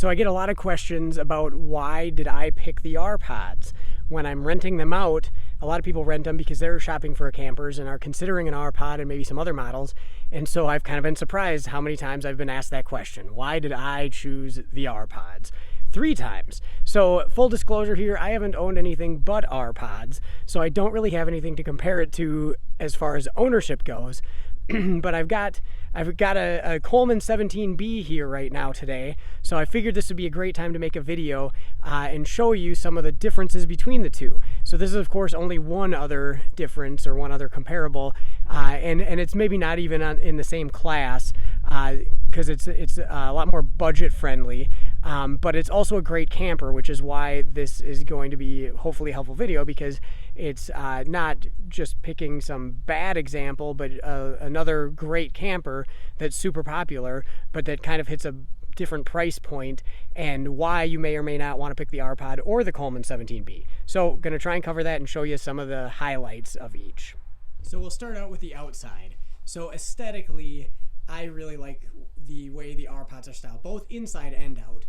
So I get a lot of questions about why did I pick the R-Pods. When I'm renting them out, a lot of people rent them because they're shopping for campers and are considering an R-Pod and maybe some other models. And so I've kind of been surprised how many times I've been asked that question. Why did I choose the R-Pods? 3 times. So full disclosure here, I haven't owned anything but R-Pods, so I don't really have anything to compare it to as far as ownership goes. But I've got a Coleman 17B here right now today, so I figured this would be a great time to make a video and show you some of the differences between the two. So this is of course only one other difference or one other comparable, and it's maybe not even in the same class because it's a lot more budget friendly. But it's also a great camper, which is why this is going to be hopefully a helpful video, because it's not just picking some bad example, but another great camper that's super popular, but that kind of hits a different price point, and why you may or may not want to pick the R-Pod or the Coleman 17B. So going to try and cover that and show you some of the highlights of each. So we'll start out with the outside. So aesthetically, I really like the way the R-Pods are styled, both inside and out.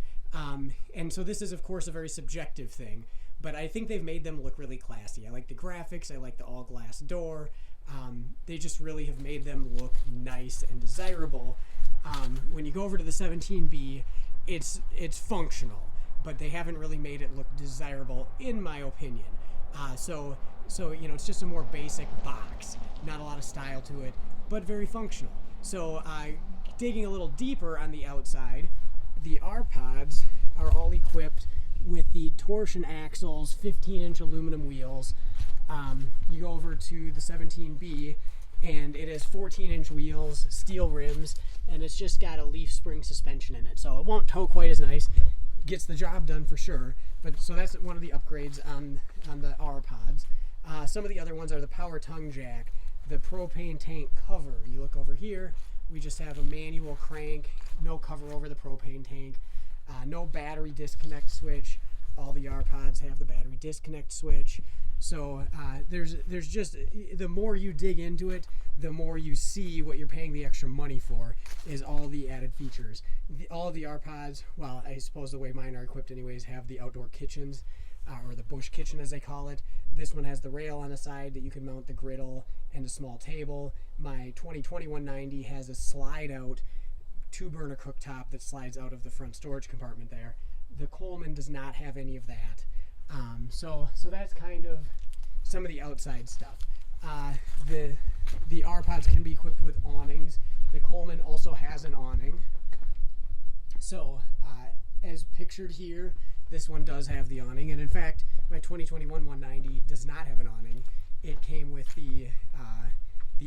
And so this is, of course, a very subjective thing, but I think they've made them look really classy. I like the graphics. I like the all-glass door. They just really have made them look nice and desirable. When you go over to the 17B, it's functional, but they haven't really made it look desirable, in my opinion. So you know, it's just a more basic box, not a lot of style to it, but very functional. So digging a little deeper on the outside, the R-Pods are all equipped with the torsion axles, 15-inch aluminum wheels. You go over to the 17B, and it has 14-inch wheels, steel rims, and it's just got a leaf spring suspension in it. So it won't tow quite as nice, gets the job done for sure. But so that's one of the upgrades on the R-Pods. Some of the other ones are the power tongue jack, the propane tank cover. You look over here, we just have a manual crank, no cover over the propane tank, no battery disconnect switch. All the R-Pods have the battery disconnect switch. So there's just, the more you dig into it, the more you see what you're paying the extra money for is all the added features. All of the R-Pods, well, I suppose the way mine are equipped anyways, have the outdoor kitchens, or the bush kitchen as they call it. This one has the rail on the side that you can mount the griddle and a small table. My 2020 190 has a slide out 2-burner cooktop that slides out of the front storage compartment there. The Coleman does not have any of that. So that's kind of some of the outside stuff. The R-Pods can be equipped with awnings. The Coleman also has an awning. So as pictured here, this one does have the awning, and in fact, my 2021 190 does not have an awning. It came with the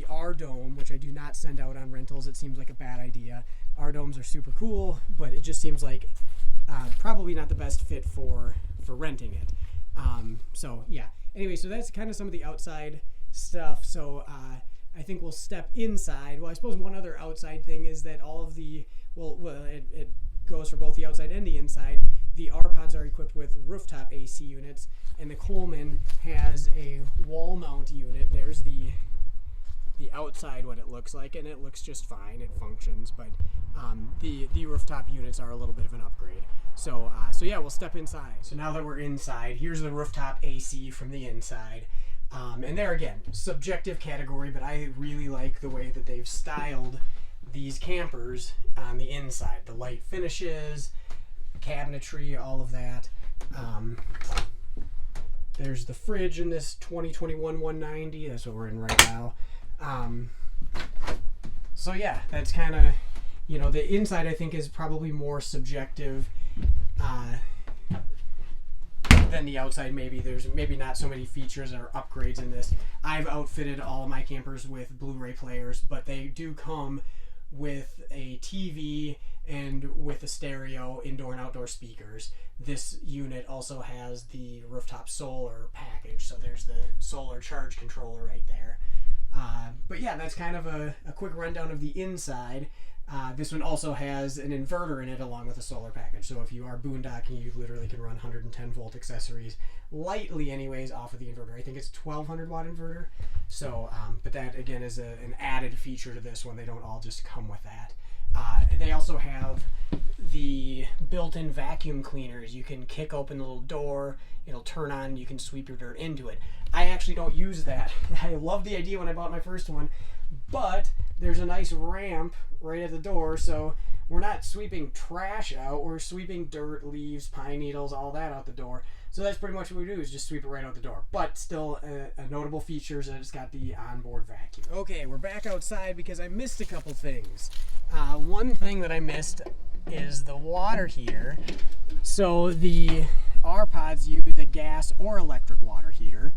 R-Dome, which I do not send out on rentals. It seems like a bad idea. R-Domes are super cool, but it just seems like probably not the best fit for renting it. So yeah. Anyway, so that's kind of some of the outside stuff. So I think we'll step inside. Well, I suppose one other outside thing is that all of the, it goes for both the outside and the inside. The R-Pods are equipped with rooftop AC units, and the Coleman has a wall mount unit. There's the outside what it looks like, and it looks just fine. It functions, but the rooftop units are a little bit of an upgrade. So yeah, we'll step inside. So now that we're inside, here's the rooftop AC from the inside. And there again, subjective category, but I really like the way that they've styled these campers on the inside. The light finishes, cabinetry, all of that. There's the fridge in this 2021 190. That's what we're in right now. So yeah, that's kind of, you know, the inside I think is probably more subjective than the outside. Maybe there's not so many features or upgrades in this. I've outfitted all of my campers with Blu-ray players, but they do come with a TV and with a stereo, indoor and outdoor speakers. This unit also has the rooftop solar package, so there's the solar charge controller right there. But yeah, that's kind of a quick rundown of the inside. This one also has an inverter in it along with a solar package. So if you are boondocking, you literally can run 110 volt accessories lightly anyways off of the inverter. I think it's 1200 watt inverter. So, but that again is an added feature to this one. They don't all just come with that. They also have the built-in vacuum cleaners. You can kick open the little door, it'll turn on, and you can sweep your dirt into it. I actually don't use that. I loved the idea when I bought my first one, but there's a nice ramp right at the door, so we're not sweeping trash out, we're sweeping dirt, leaves, pine needles, all that out the door. So that's pretty much what we do, is just sweep it right out the door. But still, a notable feature is that it's got the onboard vacuum. Okay, we're back outside because I missed a couple things. One thing that I missed is the water heater. So the R-Pods use a gas or electric water heater.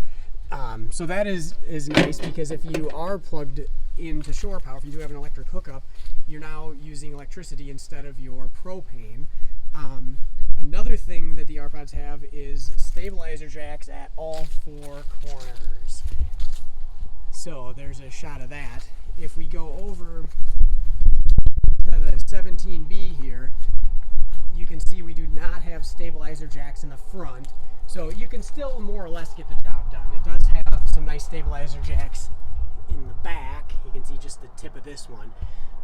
So that is nice, because if you are plugged into shore power, if you do have an electric hookup, you're now using electricity instead of your propane. Another thing that the R-Pods have is stabilizer jacks at all 4 corners. So there's a shot of that. If we go over to the 17B here, you can see we do not have stabilizer jacks in the front. So you can still more or less get the job done. It does have some nice stabilizer jacks in the back. You can see just the tip of this one.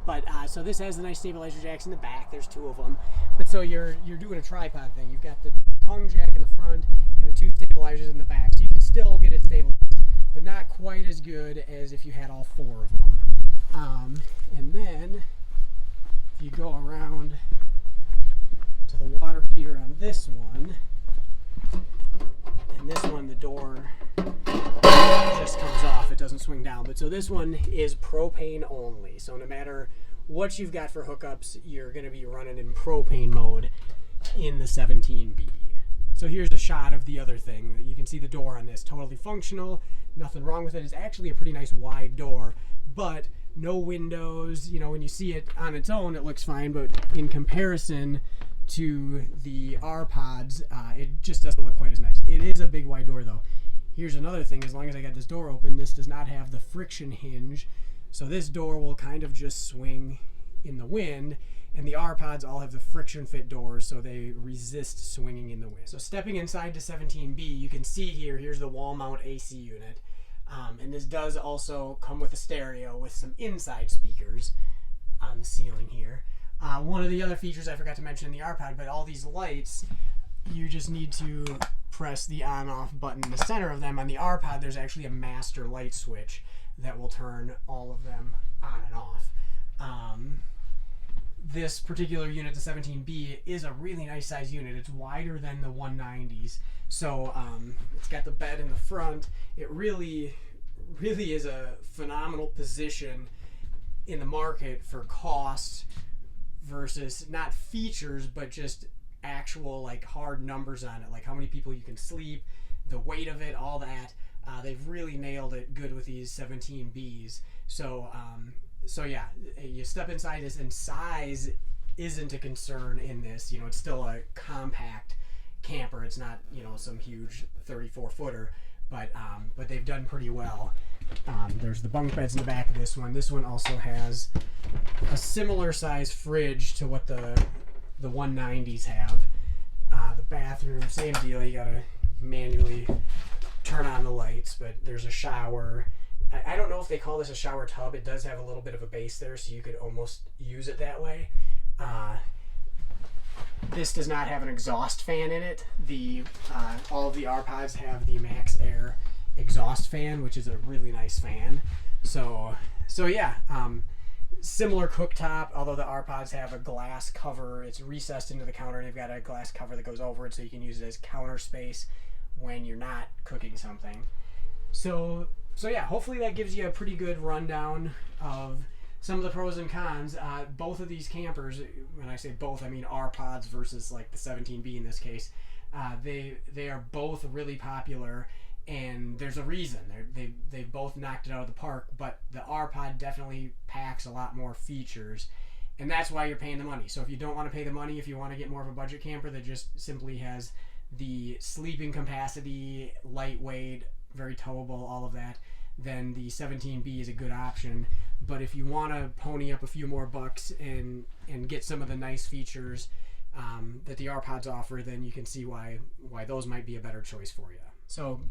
But so this has the nice stabilizer jacks in the back. There's 2 of them. But so you're doing a tripod thing. You've got the tongue jack in the front and the 2 stabilizers in the back. So you can still get it stabilized, but not quite as good as if you had all 4 of them. And then if you go around to the water heater on this one, and this one, the door just comes off, it doesn't swing down. But so this one is propane only, so no matter what you've got for hookups, you're going to be running in propane mode in the 17B. So here's a shot of the other thing. You can see the door on this, totally functional, nothing wrong with it. It's actually a pretty nice wide door, but no windows. You know, when you see it on its own, it looks fine, but in comparison to the R-Pods, it just doesn't look quite as nice. It is a big wide door though. Here's another thing, as long as I got this door open, this does not have the friction hinge, so this door will kind of just swing in the wind, and the R-Pods all have the friction fit doors, so they resist swinging in the wind. So stepping inside to 17B, you can see here's the wall mount AC unit, and this does also come with a stereo with some inside speakers on the ceiling here. One of the other features I forgot to mention in the R-Pod, but all these lights, you just need to press the on-off button in the center of them. On the R-Pod, there's actually a master light switch that will turn all of them on and off. This particular unit, the 17B, is a really nice size unit. It's wider than the 190s, so it's got the bed in the front. It really is a phenomenal position in the market for cost versus not features, but just actual like hard numbers on it, like how many people you can sleep, the weight of it, all that. They've really nailed it good with these 17Bs. So yeah, you step inside this, and size isn't a concern in this. You know, it's still a compact camper. It's not, you know, some huge 34-footer, but they've done pretty well. There's the bunk beds in the back of this one. This one also has a similar size fridge to what the 190s have. The bathroom, same deal. You gotta manually turn on the lights, but there's a shower. I don't know if they call this a shower tub. It does have a little bit of a base there, so you could almost use it that way. This does not have an exhaust fan in it. All of the R-Pods have the Max Air exhaust fan, which is a really nice fan. So yeah, similar cooktop, although the R-Pods have a glass cover. It's recessed into the counter, and they've got a glass cover that goes over it, so you can use it as counter space when you're not cooking something. So yeah, hopefully that gives you a pretty good rundown of some of the pros and cons. Both of these campers, when I say both, I mean R-Pods versus like the 17B in this case, they are both really popular, and there's a reason. They both knocked it out of the park, but the R-Pod definitely packs a lot more features, and that's why you're paying the money. So if you don't want to pay the money, if you want to get more of a budget camper that just simply has the sleeping capacity, lightweight, very towable, all of that, then the 17B is a good option. But if you want to pony up a few more bucks and get some of the nice features that the R-Pods offer, then you can see why those might be a better choice for you. So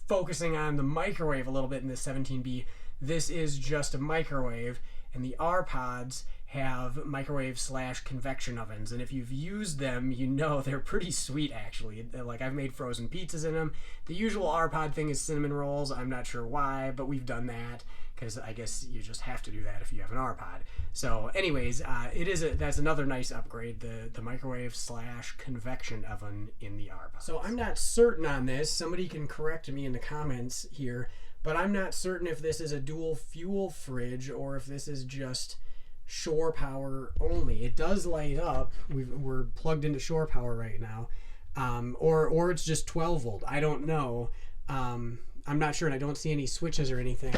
focusing on the microwave a little bit in this 17B, this is just a microwave, and the R-Pods have microwave/convection ovens, and if you've used them, you know they're pretty sweet actually. Like, I've made frozen pizzas in them. The usual R-Pod thing is cinnamon rolls. I'm not sure why, but we've done that because I guess you just have to do that if you have an R-Pod. So anyways, that's another nice upgrade, the microwave/convection oven in the R-Pod. So I'm not certain on this. Somebody can correct me in the comments here, but I'm not certain if this is a dual fuel fridge or if this is just shore power only. It does light up. We're plugged into shore power right now, or it's just 12 volt. I don't know. I'm not sure, and I don't see any switches or anything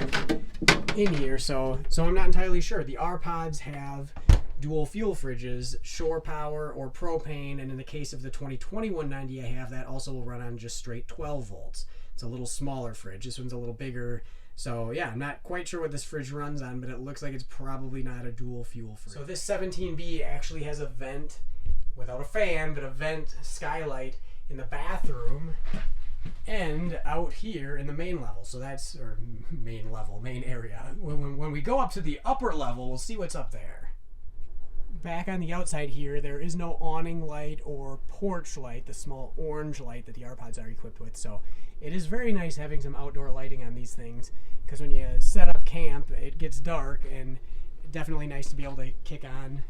in here, so I'm not entirely sure. The R-Pods have dual fuel fridges, shore power or propane, and in the case of the 202190 I have, that also will run on just straight 12 volts. It's a little smaller fridge. This one's a little bigger. So yeah, I'm not quite sure what this fridge runs on, but it looks like it's probably not a dual fuel fridge. So this 17B actually has a vent, without a fan, but a vent skylight in the bathroom and out here in the main level. So that's, or main area. When we go up to the upper level, we'll see what's up there. Back on the outside here, there is no awning light or porch light, the small orange light that the R-Pods are equipped with. So it is very nice having some outdoor lighting on these things, because when you set up camp, it gets dark, and definitely nice to be able to kick on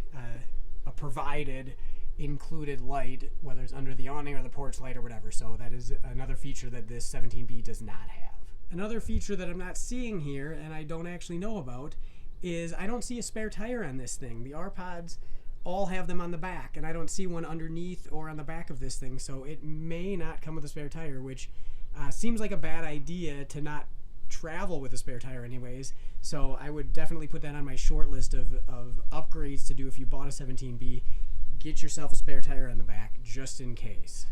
a provided included light, whether it's under the awning or the porch light or whatever. So that is another feature that this 17B does not have. Another feature that I'm not seeing here, and I don't actually know about, is I don't see a spare tire on this thing. The R-Pods all have them on the back, and I don't see one underneath or on the back of this thing, so it may not come with a spare tire, which seems like a bad idea to not travel with a spare tire anyways. So I would definitely put that on my short list of upgrades to do if you bought a 17B. Get yourself a spare tire on the back just in case.